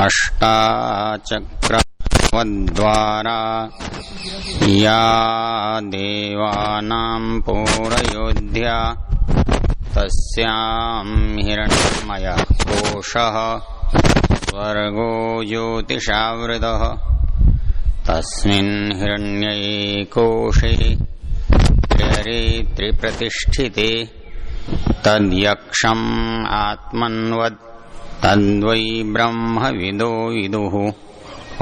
अष्टाचक्रवद्वारा या देवानां पौरयोध्या तस्यां हिरण्मयः कोशः स्वर्गो ज्योतिषावृतः तस्मिन् हिरण्ये कोशे त्रिप्रतिष्ठिते तद्यक्षम् आत्मन्वत् तद्वै ब्रह्मविदो विदुः।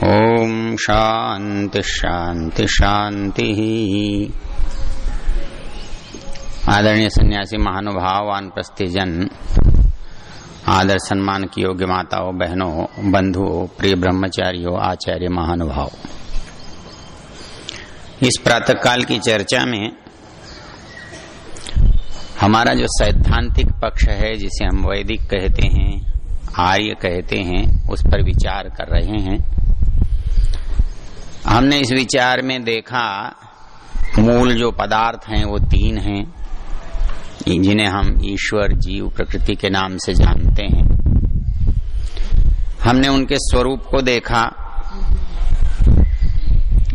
ओम शांति शांति शांति। आदरणीय सन्यासी महानुभाव, वानप्रस्थी जन, आदर सम्मान की योग्य माताओं, बहनों, बंधुओं, प्रिय ब्रह्मचारियों, आचार्य महानुभाव, इस प्रातःकाल की चर्चा में हमारा जो सैद्धांतिक पक्ष है, जिसे हम वैदिक कहते हैं, आर्य कहते हैं, उस पर विचार कर रहे हैं। हमने इस विचार में देखा मूल जो पदार्थ हैं वो तीन हैं, जिन्हें हम ईश्वर, जीव, प्रकृति के नाम से जानते हैं। हमने उनके स्वरूप को देखा,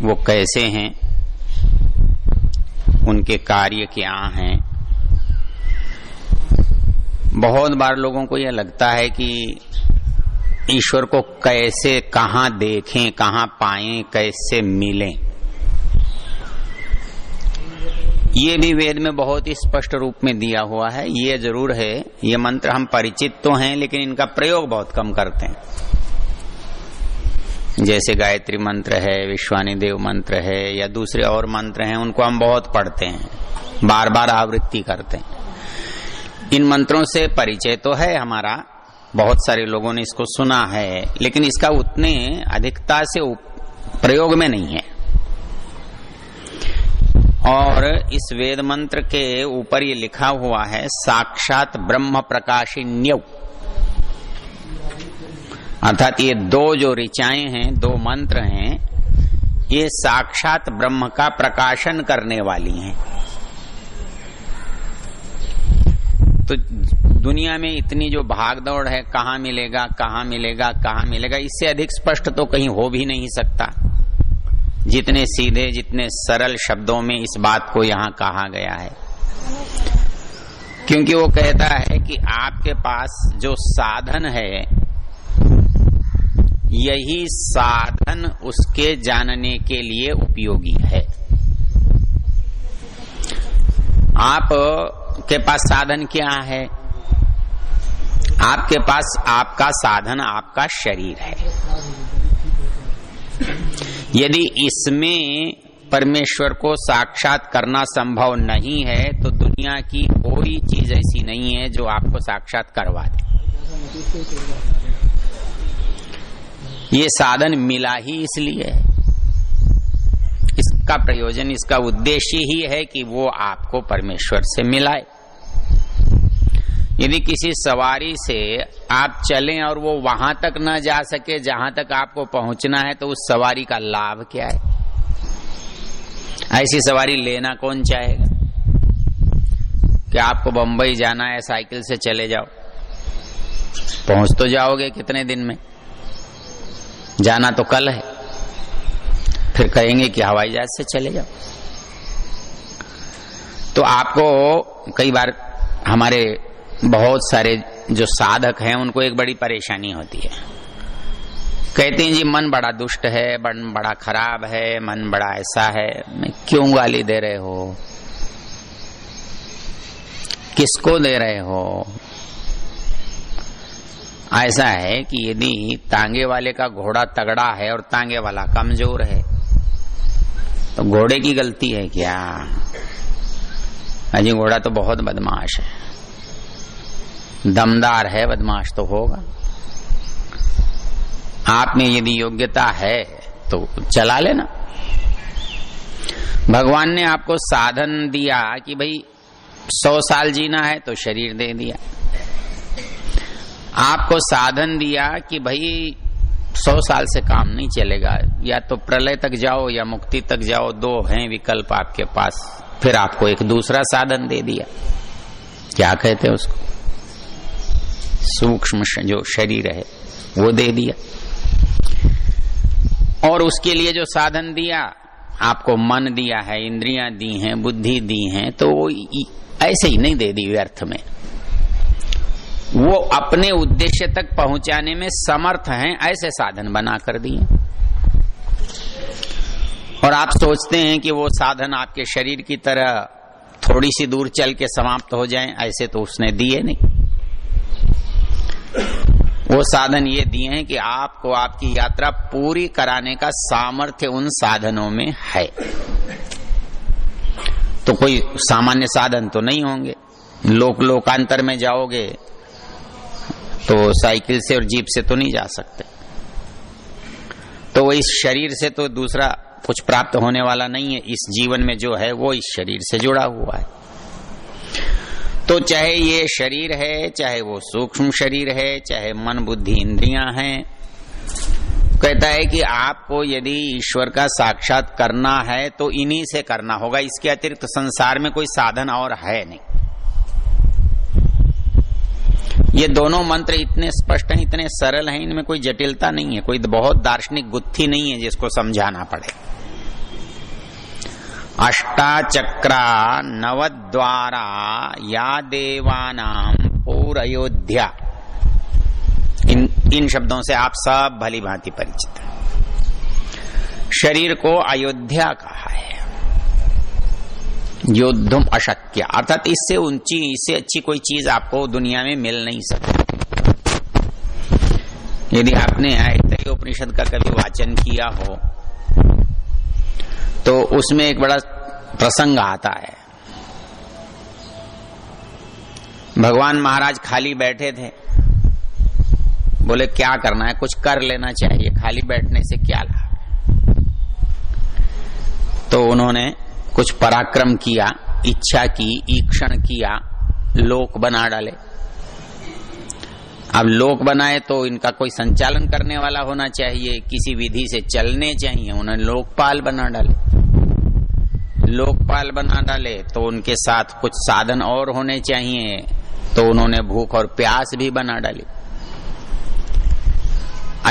वो कैसे हैं, उनके कार्य क्या हैं। बहुत बार लोगों को यह लगता है कि ईश्वर को कैसे, कहाँ देखें, कहाँ पाएं, कैसे मिलें। ये भी वेद में बहुत ही स्पष्ट रूप में दिया हुआ है। ये जरूर है, ये मंत्र हम परिचित तो हैं, लेकिन इनका प्रयोग बहुत कम करते हैं। जैसे गायत्री मंत्र है, विश्वानी देव मंत्र है, या दूसरे और मंत्र हैं, उनको हम बहुत पढ़ते हैं, बार बार आवृत्ति करते हैं। इन मंत्रों से परिचय तो है हमारा, बहुत सारे लोगों ने इसको सुना है, लेकिन इसका उतने अधिकता से प्रयोग में नहीं है। और इस वेद मंत्र के ऊपर ये लिखा हुआ है, साक्षात ब्रह्म प्रकाशिन्यौ, अर्थात ये दो जो ऋचाएं हैं, दो मंत्र हैं, ये साक्षात ब्रह्म का प्रकाशन करने वाली हैं। तो दुनिया में इतनी जो भागदौड़ है, कहाँ मिलेगा, कहाँ मिलेगा, कहाँ मिलेगा, इससे अधिक स्पष्ट तो कहीं हो भी नहीं सकता। जितने सीधे, जितने सरल शब्दों में इस बात को यहाँ कहा गया है, क्योंकि वो कहता है कि आपके पास जो साधन है, यही साधन उसके जानने के लिए उपयोगी है। आप के पास साधन क्या है? आपके पास आपका साधन आपका शरीर है। यदि इसमें परमेश्वर को साक्षात करना संभव नहीं है, तो दुनिया की कोई चीज ऐसी नहीं है जो आपको साक्षात करवा दे। ये साधन मिला ही इसलिए है, इसका प्रयोजन, इसका उद्देश्य ही है कि वो आपको परमेश्वर से मिलाए। यदि किसी सवारी से आप चलें और वो वहां तक न जा सके जहां तक आपको पहुंचना है, तो उस सवारी का लाभ क्या है? ऐसी सवारी लेना कौन चाहेगा? कि आपको बंबई जाना है, साइकिल से चले जाओ, पहुंच तो जाओगे कितने दिन में, जाना तो कल है, फिर कहेंगे कि हवाई जहाज से चले जाओ। तो आपको कई बार, हमारे बहुत सारे जो साधक हैं, उनको एक बड़ी परेशानी होती है। कहते हैं जी मन बड़ा दुष्ट है, मन बड़ा खराब है, मन बड़ा ऐसा है। मैं क्यों गाली दे रहे हो? किसको दे रहे हो? ऐसा है कि यदि तांगे वाले का घोड़ा तगड़ा है और तांगे वाला कमजोर है, तो घोड़े की गलती है क्या? अजी घोड़ा तो बहुत बदमाश है, दमदार है, बदमाश तो होगा। आप में यदि योग्यता है तो चला लेना। भगवान ने आपको साधन दिया कि भाई 100 साल जीना है, तो शरीर दे दिया। आपको साधन दिया कि भाई 100 साल से काम नहीं चलेगा, या तो प्रलय तक जाओ या मुक्ति तक जाओ, दो हैं विकल्प आपके पास। फिर आपको एक दूसरा साधन दे दिया, क्या कहते हैं उसको, सूक्ष्म जो शरीर है वो दे दिया। और उसके लिए जो साधन दिया, आपको मन दिया है, इंद्रियां दी हैं, बुद्धि दी हैं, तो वो ऐसे ही नहीं दे दी व्यर्थ में, वो अपने उद्देश्य तक पहुंचाने में समर्थ हैं, ऐसे साधन बना कर दिए। और आप सोचते हैं कि वो साधन आपके शरीर की तरह थोड़ी सी दूर चल के समाप्त हो जाएं, ऐसे तो उसने दिए नहीं। वो साधन ये दिए हैं कि आपको आपकी यात्रा पूरी कराने का सामर्थ्य उन साधनों में है। तो कोई सामान्य साधन तो नहीं होंगे। लोकांतर में जाओगे तो साइकिल से और जीप से तो नहीं जा सकते, तो वो इस शरीर से तो दूसरा कुछ प्राप्त होने वाला नहीं है। इस जीवन में जो है वो इस शरीर से जुड़ा हुआ है। तो चाहे ये शरीर है, चाहे वो सूक्ष्म शरीर है, चाहे मन बुद्धि इंद्रियां हैं, कहता है कि आपको यदि ईश्वर का साक्षात करना है तो इन्हीं से करना होगा, इसके अतिरिक्त संसार में कोई साधन और है नहीं। ये दोनों मंत्र इतने स्पष्ट हैं, इतने सरल हैं, इनमें कोई जटिलता नहीं है, कोई बहुत दार्शनिक गुत्थी नहीं है जिसको समझाना पड़े। अष्टाचक्रा नवद्वारा या देवानाम पूरयोध्या, इन शब्दों से आप सब भली भांति परिचित हैं। शरीर को अयोध्या कहा है, योद्धुम अशक्य, अर्थात इससे ऊंची, इससे अच्छी कोई चीज आपको दुनिया में मिल नहीं सकती। यदि आपने ऐतरेय उपनिषद का कभी वाचन किया हो तो उसमें एक बड़ा प्रसंग आता है। भगवान महाराज खाली बैठे थे, बोले क्या करना है, कुछ कर लेना चाहिए, खाली बैठने से क्या लाभ। तो उन्होंने कुछ पराक्रम किया, इच्छा की, ईक्षण किया, लोक बना डाले। अब लोक बनाए तो इनका कोई संचालन करने वाला होना चाहिए, किसी विधि से चलने चाहिए, उन्होंने लोकपाल बना डाले। लोकपाल बना डाले तो उनके साथ कुछ साधन और होने चाहिए, तो उन्होंने भूख और प्यास भी बना डाली।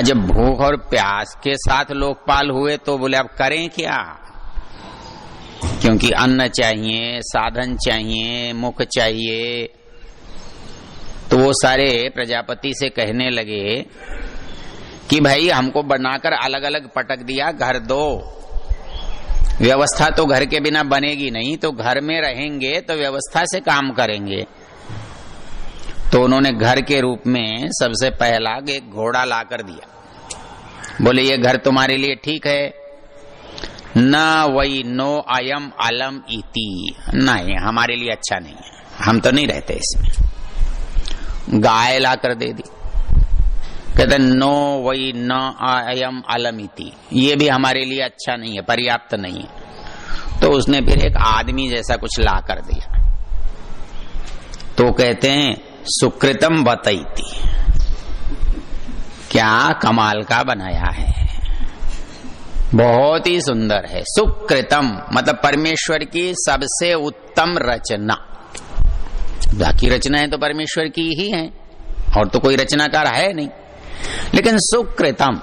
जब भूख और प्यास के साथ लोकपाल हुए तो बोले अब करें क्या, क्योंकि अन्न चाहिए, साधन चाहिए, मुख चाहिए। तो वो सारे प्रजापति से कहने लगे कि भाई हमको बनाकर अलग अलग पटक दिया, घर दो, व्यवस्था तो घर के बिना बनेगी नहीं, तो घर में रहेंगे तो व्यवस्था से काम करेंगे। तो उन्होंने घर के रूप में सबसे पहला एक घोड़ा ला कर दिया। बोले ये घर तुम्हारे लिए ठीक है, न वही नो अयम अलम इति, नहीं हमारे लिए अच्छा नहीं है, हम तो नहीं रहते इसमें। गाय ला कर दे दी, कहते नो वही न अयम अलम इति, ये भी हमारे लिए अच्छा नहीं है, पर्याप्त नहीं है। तो उसने फिर एक आदमी जैसा कुछ ला कर दिया। तो कहते हैं सुकृतम बतैती, क्या कमाल का बनाया है, बहुत ही सुंदर है। सुकृतम मतलब परमेश्वर की सबसे उत्तम रचना। बाकी रचनाएं तो परमेश्वर की ही हैं, और तो कोई रचनाकार है नहीं, लेकिन सुकृतम,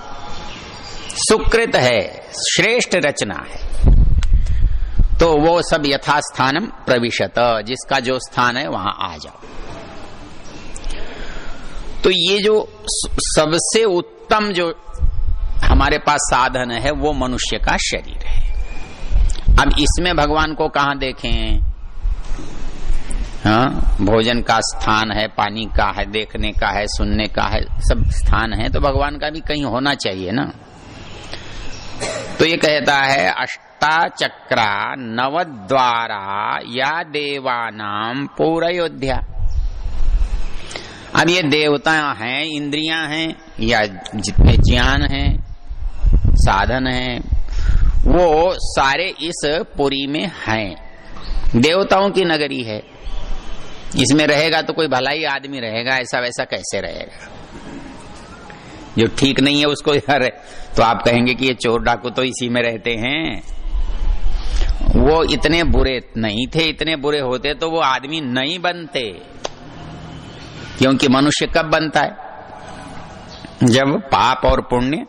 सुकृत है, श्रेष्ठ रचना है। तो वो सब यथास्थानम प्रविशत, जिसका जो स्थान है वहां आ जाओ। तो ये जो सबसे उत्तम जो हमारे पास साधन है वो मनुष्य का शरीर है। अब इसमें भगवान को कहां देखें? हाँ, भोजन का स्थान है, पानी का है, देखने का है, सुनने का है, सब स्थान है, तो भगवान का भी कहीं होना चाहिए ना। तो ये कहता है अष्टाचक्रा नवद्वारा या देवानाम पूरयोध्या। अब ये देवता हैं, इंद्रियां हैं, या जितने ज्ञान हैं, साधन हैं, वो सारे इस पुरी में हैं। देवताओं की नगरी है, इसमें रहेगा तो कोई भलाई आदमी रहेगा, ऐसा वैसा कैसे रहेगा? जो ठीक नहीं है उसको यार, तो आप कहेंगे कि ये चोर डाकू तो इसी में रहते हैं। वो इतने बुरे नहीं थे, इतने बुरे होते तो वो आदमी नहीं बनते। क्योंकि मनुष्य कब बनता है? जब पाप और पुण्य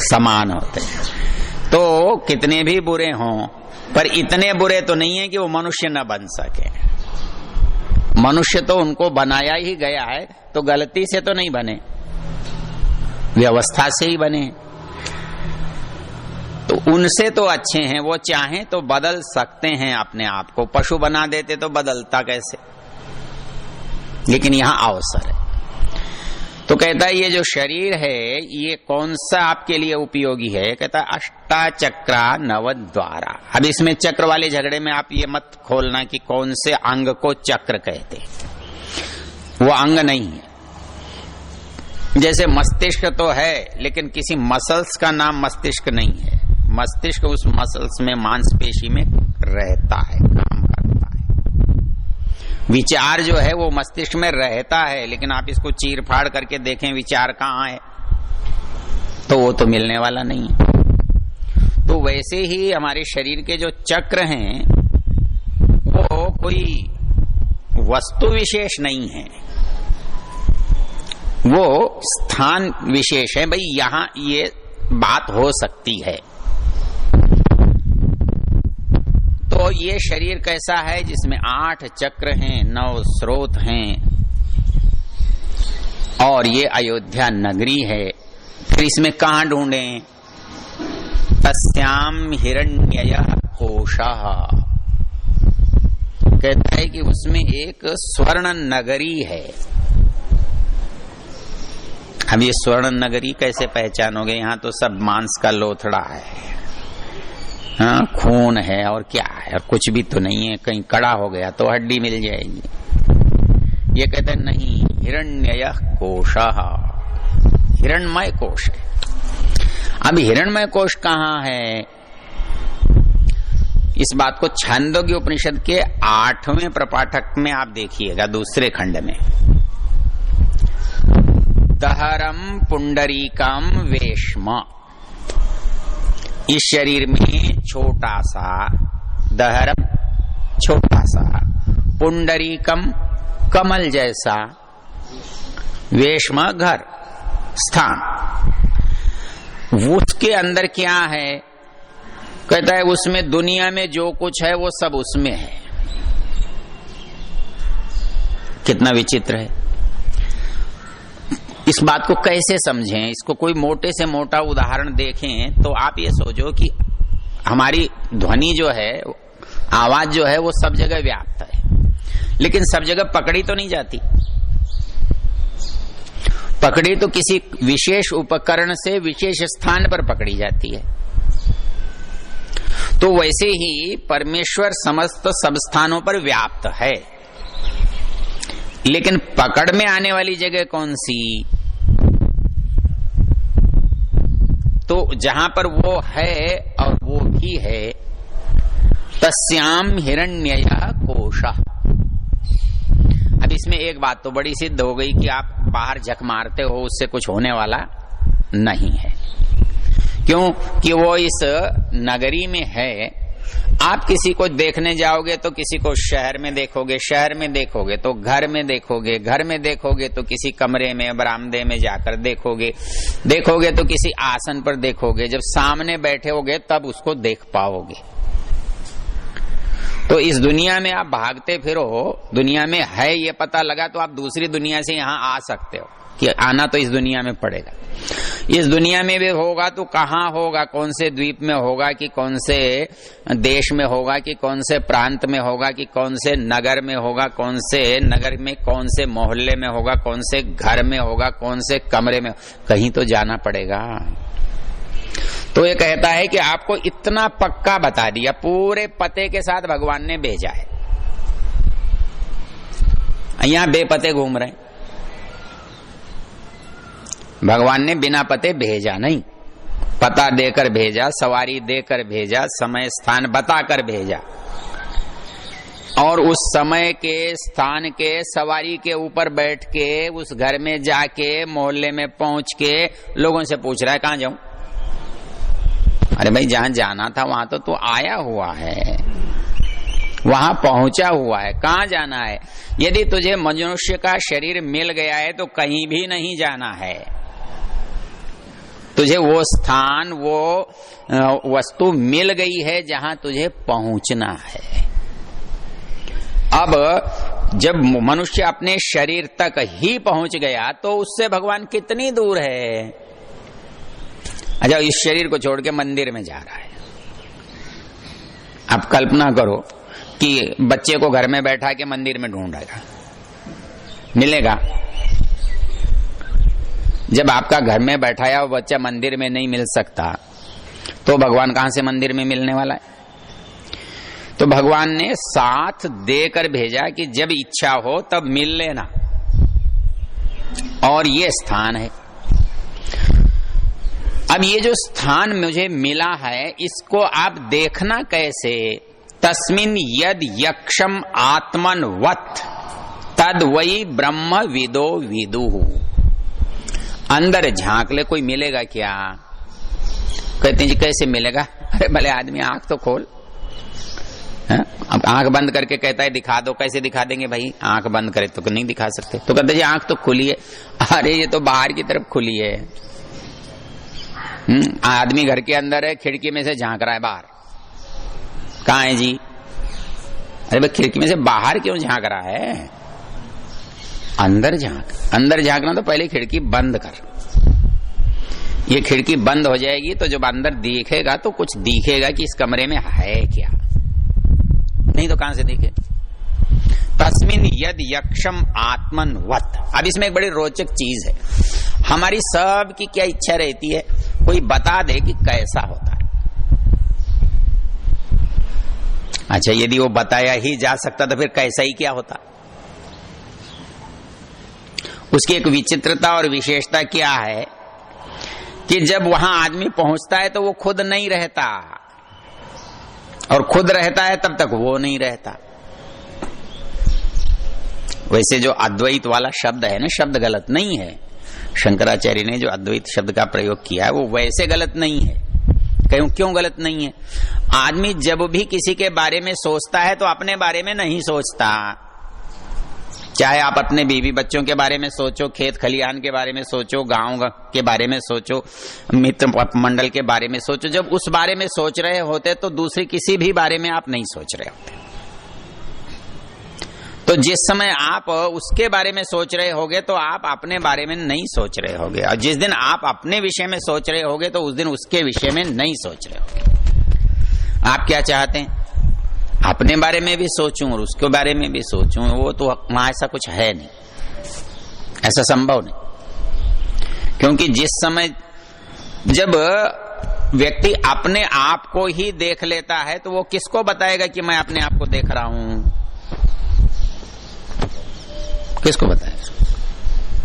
समान होते हैं। तो कितने भी बुरे हों, पर इतने बुरे तो नहीं है कि वो मनुष्य न बन सके। मनुष्य तो उनको बनाया ही गया है, तो गलती से तो नहीं बने, व्यवस्था से ही बने। तो उनसे तो अच्छे हैं, वो चाहें तो बदल सकते हैं अपने आप को। पशु बना देते तो बदलता कैसे, लेकिन यहां अवसर है। तो कहता है ये जो शरीर है ये कौन सा आपके लिए उपयोगी है? कहता है अष्टाचक्रा नवद्वारा। अब इसमें चक्र वाले झगड़े में आप ये मत खोलना कि कौन से अंग को चक्र कहते, वो अंग नहीं है। जैसे मस्तिष्क तो है, लेकिन किसी मसल्स का नाम मस्तिष्क नहीं है। मस्तिष्क उस मसल्स में, मांसपेशी में रहता है, काम करता है। विचार जो है वो मस्तिष्क में रहता है, लेकिन आप इसको चीर फाड़ करके देखें विचार कहाँ है, तो वो तो मिलने वाला नहीं है। तो वैसे ही हमारे शरीर के जो चक्र हैं वो कोई वस्तु विशेष नहीं है, वो स्थान विशेष है। भाई यहां ये बात हो सकती है। तो ये शरीर कैसा है जिसमें 8 चक्र हैं, 9 स्रोत हैं, और ये अयोध्या नगरी है। फिर इसमें कहां ढूंढें? तस्याम हिरण्ययः कोशः। कहता है कि उसमें एक स्वर्ण नगरी है। अब ये स्वर्ण नगरी कैसे पहचानोगे? यहाँ तो सब मांस का लोथड़ा है, हाँ, खून है और क्या है, और कुछ भी तो नहीं है। कहीं कड़ा हो गया तो हड्डी मिल जाएगी। ये कहते हैं नहीं, हिरण्ययः कोशः, हिरणमय कोश है। अब हिरणमय कोश कहाँ है? इस बात को छांदोग्य उपनिषद के 8वें प्रपाठक में आप देखिएगा, दूसरे खंड में। दहरम पुंडरीकम वेश्म। इस शरीर में छोटा सा, दहरम छोटा सा, पुंडरीकम कमल जैसा, वेश्म घर, स्थान। उसके अंदर क्या है? कहता है उसमें दुनिया में जो कुछ है वो सब उसमें है। कितना विचित्र है। इस बात को कैसे समझें? इसको कोई मोटे से मोटा उदाहरण देखें तो आप ये सोचो कि हमारी ध्वनि जो है, आवाज जो है, वो सब जगह व्याप्त है, लेकिन सब जगह पकड़ी तो नहीं जाती। पकड़ी तो किसी विशेष उपकरण से विशेष स्थान पर पकड़ी जाती है। तो वैसे ही परमेश्वर समस्त सब स्थानों पर व्याप्त है, लेकिन पकड़ में आने वाली जगह कौन सी? तो जहां पर वो है और वो भी है, तस्याम हिरण्ययः कोशः। अब इसमें एक बात तो बड़ी सिद्ध हो गई कि आप बाहर झक मारते हो, उससे कुछ होने वाला नहीं है। क्यों? कि वो इस नगरी में है। आप किसी को देखने जाओगे तो किसी को शहर में देखोगे, शहर में देखोगे तो घर में देखोगे, घर में देखोगे तो किसी कमरे में, बरामदे में जाकर देखोगे, देखोगे तो किसी आसन पर देखोगे। जब सामने बैठे होगे तब उसको देख पाओगे। तो इस दुनिया में आप भागते फिरो, दुनिया में है ये पता लगा तो आप दूसरी दुनिया से यहाँ आ सकते हो, कि आना तो इस दुनिया में पड़ेगा। इस दुनिया में भी होगा तो कहाँ होगा? कौन से द्वीप में होगा, कि कौन से देश में होगा, कि कौन से प्रांत में होगा, कि कौन से नगर में होगा, कौन से नगर में, कौन से मोहल्ले में होगा, कौन से घर में होगा, कौन से कमरे में, कहीं तो जाना पड़ेगा। तो ये कहता है कि आपको इतना पक्का बता दिया, पूरे पते के साथ भगवान ने भेजा है। यहाँ बेपते घूम रहे हैं, भगवान ने बिना पते भेजा नहीं, पता देकर भेजा, सवारी देकर भेजा, समय स्थान बताकर भेजा, और उस समय के, स्थान के, सवारी के ऊपर बैठ के, उस घर में जाके, मोहल्ले में पहुंच के लोगों से पूछ रहा है कहां जाऊं? अरे भाई जहां जाना था वहां तो तू आया हुआ है, वहां पहुंचा हुआ है, कहां जाना है? यदि तुझे मनुष्य का शरीर मिल गया है तो कहीं भी नहीं जाना है। तुझे वो स्थान, वो वस्तु मिल गई है जहां तुझे पहुंचना है। अब जब मनुष्य अपने शरीर तक ही पहुंच गया तो उससे भगवान कितनी दूर है। अच्छा, इस शरीर को छोड़ के मंदिर में जा रहा है। अब कल्पना करो कि बच्चे को घर में बैठा के मंदिर में ढूंढेगा, मिलेगा? जब आपका घर में बैठाया हुआ बच्चा मंदिर में नहीं मिल सकता तो भगवान कहां से मंदिर में मिलने वाला है? तो भगवान ने साथ देकर भेजा कि जब इच्छा हो तब मिल लेना, और ये स्थान है। अब ये जो स्थान मुझे मिला है इसको आप देखना कैसे? तस्मिन् यद यक्षम आत्मनवत् तद वही ब्रह्म विदो विदुः। अंदर झांक ले, कोई मिलेगा क्या? कहते हैं जी कैसे मिलेगा? अरे भले आदमी आंख तो खोल। अब आंख बंद करके कहता है दिखा दो, कैसे दिखा देंगे भाई? आंख बंद करे तो नहीं दिखा सकते। तो कहते जी आंख तो खुली है। अरे ये तो बाहर की तरफ खुली है। आदमी घर के अंदर है, खिड़की में से झांक रहा है बाहर। कहाँ है जी? अरे भाई खिड़की में से बाहर क्यों झांक रहा है? अंदर झांक। अंदर झांकना तो पहले खिड़की बंद कर। ये खिड़की बंद हो जाएगी तो जब अंदर दिखेगा तो कुछ दिखेगा कि इस कमरे में है क्या, नहीं तो कहां से दिखे? तस्मिन् यद यक्षम आत्मनवत्। अब इसमें एक बड़ी रोचक चीज है। हमारी सब की क्या इच्छा रहती है? कोई बता दे कि कैसा होता है। अच्छा, यदि वो बताया ही जा सकता तो फिर कैसा ही क्या होता? उसकी एक विचित्रता और विशेषता क्या है कि जब वहां आदमी पहुंचता है तो वो खुद नहीं रहता, और खुद रहता है तब तक वो नहीं रहता। वैसे जो अद्वैत वाला शब्द है ना, शब्द गलत नहीं है। शंकराचार्य ने जो अद्वैत शब्द का प्रयोग किया है वो वैसे गलत नहीं है। क्यों गलत नहीं है? आदमी जब भी किसी के बारे में सोचता है तो अपने बारे में नहीं सोचता। चाहे आप अपने बीवी बच्चों के बारे में सोचो, खेत खलिहान के बारे में सोचो, गांव के बारे में सोचो, मित्र मंडल के बारे में सोचो। जब उस बारे में सोच रहे होते तो दूसरे किसी भी बारे में आप नहीं सोच रहे होते। तो जिस समय आप उसके बारे में सोच रहे होगे तो आप अपने बारे में नहीं सोच रहे होगे, और जिस दिन आप अपने विषय में सोच रहे होगे तो उस दिन उसके विषय में नहीं सोच रहे होगे। आप क्या चाहते हैं? अपने बारे में भी सोचूं और उसके बारे में भी सोचूं। वो तो वहां ऐसा कुछ है नहीं, ऐसा संभव नहीं। क्योंकि जिस समय जब व्यक्ति अपने आप को ही देख लेता है तो वो किसको बताएगा कि मैं अपने आप को देख रहा हूं? किसको बताएगा?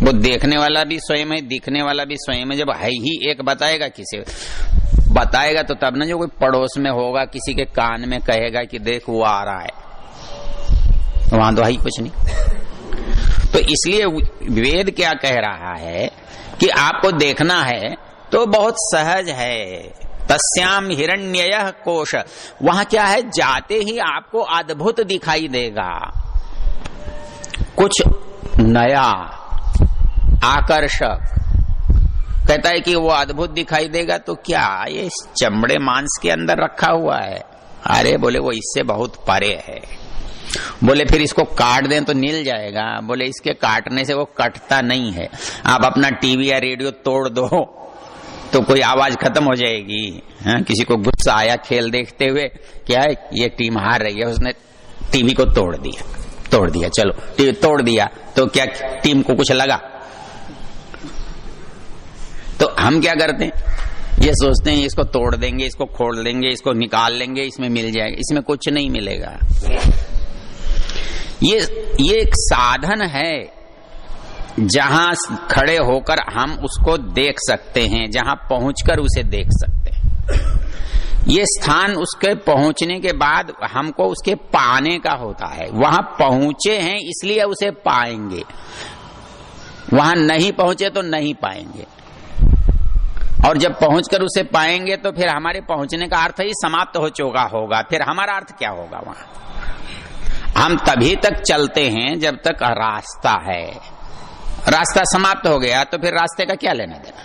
वो देखने वाला भी स्वयं है, दिखने वाला भी स्वयं है। जब है ही एक, बताएगा किसे? बताएगा तो तब ना जो कोई पड़ोस में होगा किसी के कान में कहेगा कि देख वो आ रहा है। वहां तो है ही कुछ नहीं। तो इसलिए वेद क्या कह रहा है कि आपको देखना है तो बहुत सहज है। तस्याम हिरण्ययः कोश। वहां क्या है? जाते ही आपको अद्भुत दिखाई देगा, कुछ नया, आकर्षक। कहता है कि वो अद्भुत दिखाई देगा तो क्या ये चमड़े मांस के अंदर रखा हुआ है? अरे बोले वो इससे बहुत परे है। बोले फिर इसको काट दें तो निल जाएगा? बोले इसके काटने से वो कटता नहीं है। आप अपना टीवी या रेडियो तोड़ दो तो कोई आवाज खत्म हो जाएगी। किसी को गुस्सा आया खेल देखते हुए, क्या है ये टीम हार रही है, उसने टीवी को तोड़ दिया, चलो टीवी तोड़ दिया तो क्या टीम को कुछ लगा? तो हम क्या करते हैं? ये सोचते हैं इसको तोड़ देंगे, इसको खोल देंगे, इसको निकाल लेंगे, इसमें मिल जाएगा। इसमें कुछ नहीं मिलेगा। ये एक साधन है जहां खड़े होकर हम उसको देख सकते हैं, जहां पहुंचकर उसे देख सकते हैं। ये स्थान उसके पहुंचने के बाद हमको उसके पाने का होता है। वहां पहुंचे हैं इसलिए उसे पाएंगे, वहां नहीं पहुंचे तो नहीं पाएंगे। और जब पहुंचकर उसे पाएंगे तो फिर हमारे पहुंचने का अर्थ ही समाप्त हो चुका होगा। फिर हमारा अर्थ क्या होगा? वहां हम तभी तक चलते हैं जब तक रास्ता है। रास्ता समाप्त हो गया तो फिर रास्ते का क्या लेना देना?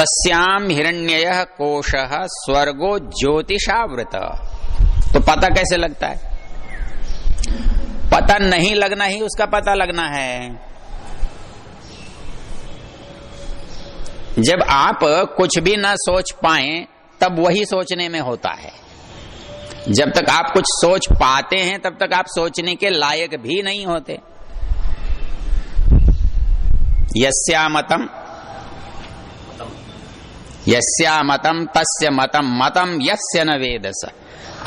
तस्याम हिरण्ययः कोशः स्वर्गो ज्योतिषावृत। तो पता कैसे लगता है? पता नहीं लगना ही उसका पता लगना है। जब आप कुछ भी ना सोच पाए तब वही सोचने में होता है। जब तक आप कुछ सोच पाते हैं तब तक आप सोचने के लायक भी नहीं होते। यस्यामतम तस्य मतम मतम यस्य न वेदस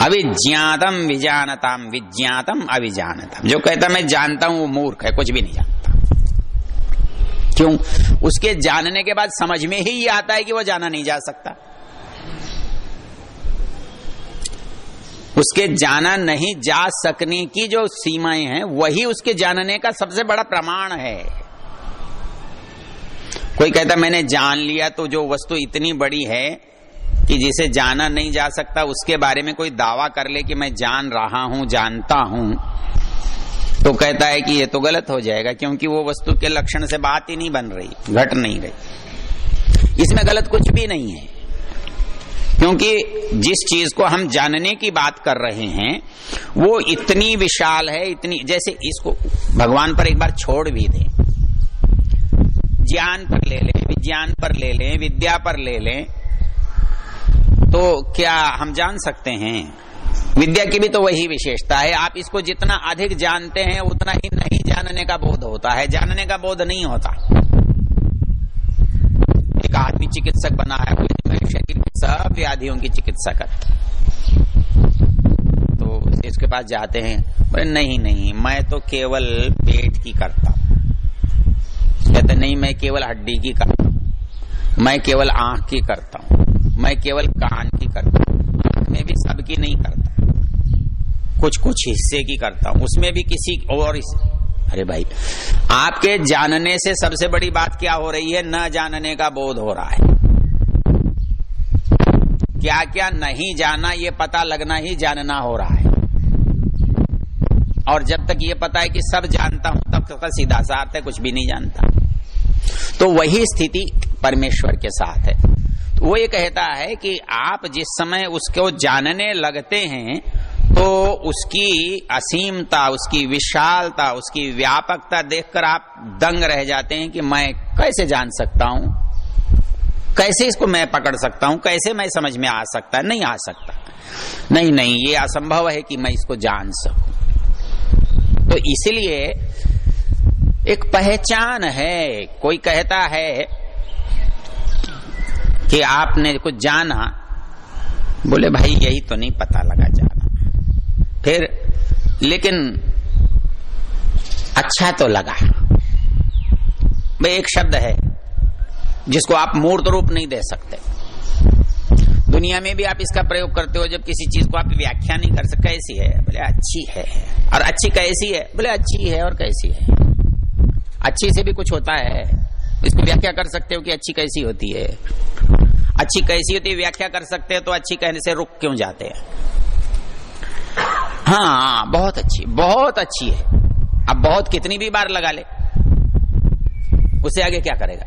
अविज्ञातम विजानताम विज्ञातम अविजानतम। जो कहता मैं जानता हूं वो मूर्ख है, कुछ भी नहीं जानता। क्यों? उसके जानने के बाद समझ में ही ये आता है कि वो जाना नहीं जा सकता। उसके जाना नहीं जा सकने की जो सीमाएं हैं वही उसके जानने का सबसे बड़ा प्रमाण है। कोई कहता मैंने जान लिया, तो जो वस्तु इतनी बड़ी है कि जिसे जाना नहीं जा सकता उसके बारे में कोई दावा कर ले कि मैं जान रहा हूं, जानता हूं, तो कहता है कि ये तो गलत हो जाएगा, क्योंकि वो वस्तु के लक्षण से बात ही नहीं बन रही, घट नहीं रही। इसमें गलत कुछ भी नहीं है, क्योंकि जिस चीज को हम जानने की बात कर रहे हैं वो इतनी विशाल है, इतनी, जैसे इसको भगवान पर एक बार छोड़ भी दें, ज्ञान पर ले लें, विज्ञान पर ले लें, विद्या पर ले लें, तो क्या हम जान सकते हैं? विद्या की भी तो वही विशेषता है, आप इसको जितना अधिक जानते हैं उतना ही नहीं जानने का बोध होता है, जानने का बोध नहीं होता। एक आदमी चिकित्सक बना है, शरीर के सब व्याधियों की चिकित्सा करता, तो इसके पास जाते हैं, बोले नहीं मैं तो केवल पेट की करता हूं। कहते नहीं मैं केवल हड्डी की करता हूं, मैं केवल आंख की करता हूं, मैं केवल कान की करता हूं। आंख में भी सबकी नहीं करता, कुछ हिस्से की करता हूं, उसमें भी किसी और। अरे भाई, आपके जानने से सबसे बड़ी बात क्या हो रही है? न जानने का बोध हो रहा है। क्या क्या नहीं जाना ये पता लगना ही जानना हो रहा है। और जब तक ये पता है कि सब जानता हूं तब तक सीधा सा अर्थ है कुछ भी नहीं जानता। तो वही स्थिति परमेश्वर के साथ है। तो वो ये कहता है कि आप जिस समय उसको जानने लगते हैं तो उसकी असीमता, उसकी विशालता, उसकी व्यापकता देखकर आप दंग रह जाते हैं कि मैं कैसे जान सकता हूं, कैसे इसको मैं पकड़ सकता हूं, कैसे मैं समझ में आ सकता है? नहीं आ सकता, नहीं ये असंभव है कि मैं इसको जान सकूं। तो इसलिए एक पहचान है। कोई कहता है कि आपने कुछ जाना, बोले भाई यही तो नहीं पता लगा जाना, फिर लेकिन अच्छा तो लगा। भाई एक शब्द है जिसको आप मूर्त रूप नहीं दे सकते। दुनिया में भी आप इसका प्रयोग करते हो, जब किसी चीज को आप व्याख्या नहीं कर सकते। कैसी है? बोले अच्छी है। और अच्छी कैसी है? बोले अच्छी है। और कैसी है? अच्छी से भी कुछ होता है, इसको व्याख्या कर सकते हो कि अच्छी कैसी होती है। अच्छी कैसी होती है व्याख्या कर सकते हो, तो अच्छी कहने से रुक क्यों जाते हैं? हाँ बहुत अच्छी है। अब बहुत कितनी भी बार लगा ले, उससे आगे क्या करेगा?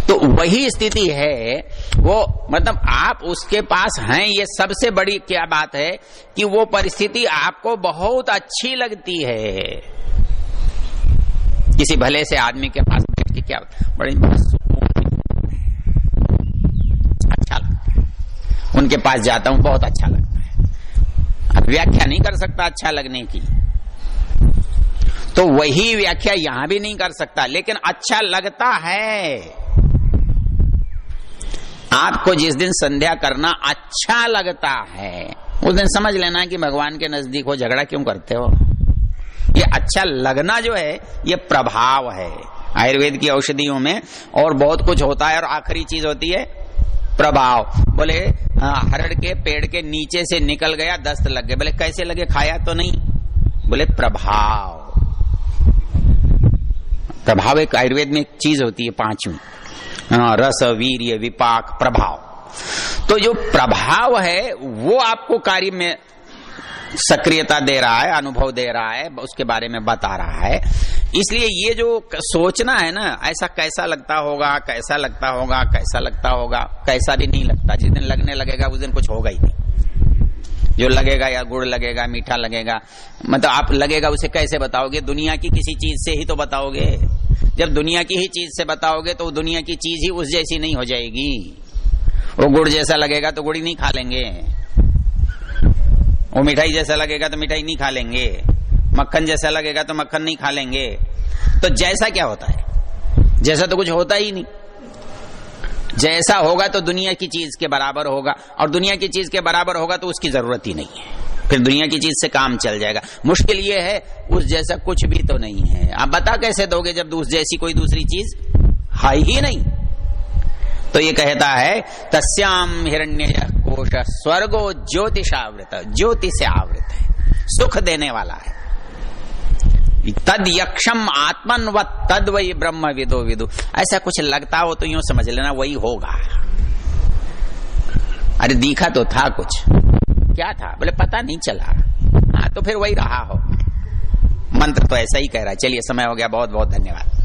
तो वही स्थिति है। वो मतलब आप उसके पास हैं, ये सबसे बड़ी क्या बात है कि वो परिस्थिति आपको बहुत अच्छी लगती है। किसी भले से आदमी के पास बैठ के क्या बड़ी सुकून, अच्छा लगता है। उनके पास जाता हूं, बहुत अच्छा लगता है। अब व्याख्या नहीं कर सकता अच्छा लगने की, तो वही व्याख्या यहां भी नहीं कर सकता, लेकिन अच्छा लगता है। आपको जिस दिन संध्या करना अच्छा लगता है उस दिन समझ लेना कि भगवान के नजदीक हो। झगड़ा क्यों करते हो? ये अच्छा लगना जो है ये प्रभाव है। आयुर्वेद की औषधियों में और बहुत कुछ होता है, और आखिरी चीज होती है प्रभाव। बोले हरड़ के पेड़ के नीचे से निकल गया, दस्त लग गए। बोले कैसे लगे? खाया तो नहीं? बोले प्रभाव। प्रभाव एक आयुर्वेद में एक चीज होती है, पांचवी, रस, वीर्य, विपाक, प्रभाव। तो जो प्रभाव है वो आपको कार्य में सक्रियता दे रहा है, अनुभव दे रहा है, उसके बारे में बता रहा है। इसलिए ये जो सोचना है ना, ऐसा कैसा लगता होगा, कैसा लगता होगा, कैसा लगता होगा, कैसा भी नहीं लगता। जिस दिन लगने लगेगा उस दिन कुछ होगा ही नहीं। जो लगेगा या गुड़ लगेगा, मीठा लगेगा, मतलब आप लगेगा उसे कैसे बताओगे? दुनिया की किसी चीज से ही तो बताओगे। जब दुनिया की ही चीज से बताओगे तो दुनिया की चीज ही उस जैसी नहीं हो जाएगी। वो गुड़ जैसा लगेगा तो गुड़ ही नहीं खा लेंगे, वो मिठाई जैसा लगेगा तो मिठाई नहीं खा लेंगे, मक्खन जैसा लगेगा तो मक्खन नहीं खा लेंगे। तो जैसा क्या होता है? जैसा तो कुछ होता ही नहीं। जैसा होगा तो दुनिया की चीज के बराबर होगा, और दुनिया की चीज के बराबर होगा तो उसकी जरूरत ही नहीं है, फिर दुनिया की चीज से काम चल जाएगा। मुश्किल ये है उस जैसा कुछ भी तो नहीं है। आप बता कैसे दोगे जब उस जैसी कोई दूसरी चीज है ही नहीं? तो ये कहता है तस्याम हिरण्य कोश स्वर्गो ज्योतिषावृत, ज्योति से आवृत है, सुख देने वाला है। तद यक्षम आत्मन व तद वही ब्रह्म विदो विदु। ऐसा कुछ लगता हो तो यूं समझ लेना वही होगा। अरे दिखा तो था कुछ, क्या था? बोले पता नहीं चला। हाँ तो फिर वही रहा हो। मंत्र तो ऐसा ही कह रहा है। चलिए समय हो गया, बहुत बहुत धन्यवाद।